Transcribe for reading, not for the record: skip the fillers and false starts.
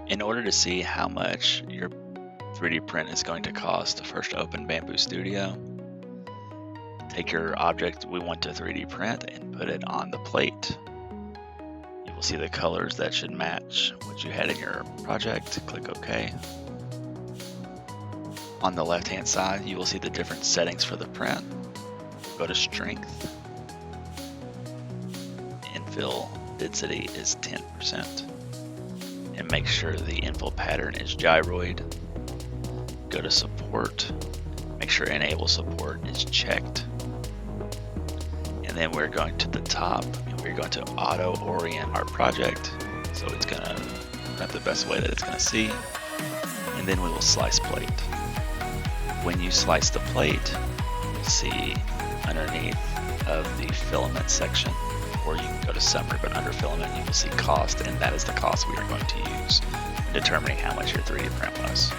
In order to see how much your 3D print is going to cost, first open Bambu Studio. Take your object we want to 3D print and put it on the plate. You will see the colors that should match what you had in your project. Click OK. On the left hand side, you will see the different settings for the print. Go to Strength. Infill density is 10%. And make sure the infill pattern is gyroid. Go to Support. Make sure Enable Support is checked. And then we're going to the top and we're going to auto orient our project. So it's going to print the best way that it's going to see. And then we will slice plate. When you slice the plate, you'll see underneath of the filament section, or you can go to summary, but under filament you will see cost, and that is the cost we are going to use in determining how much your 3D print was.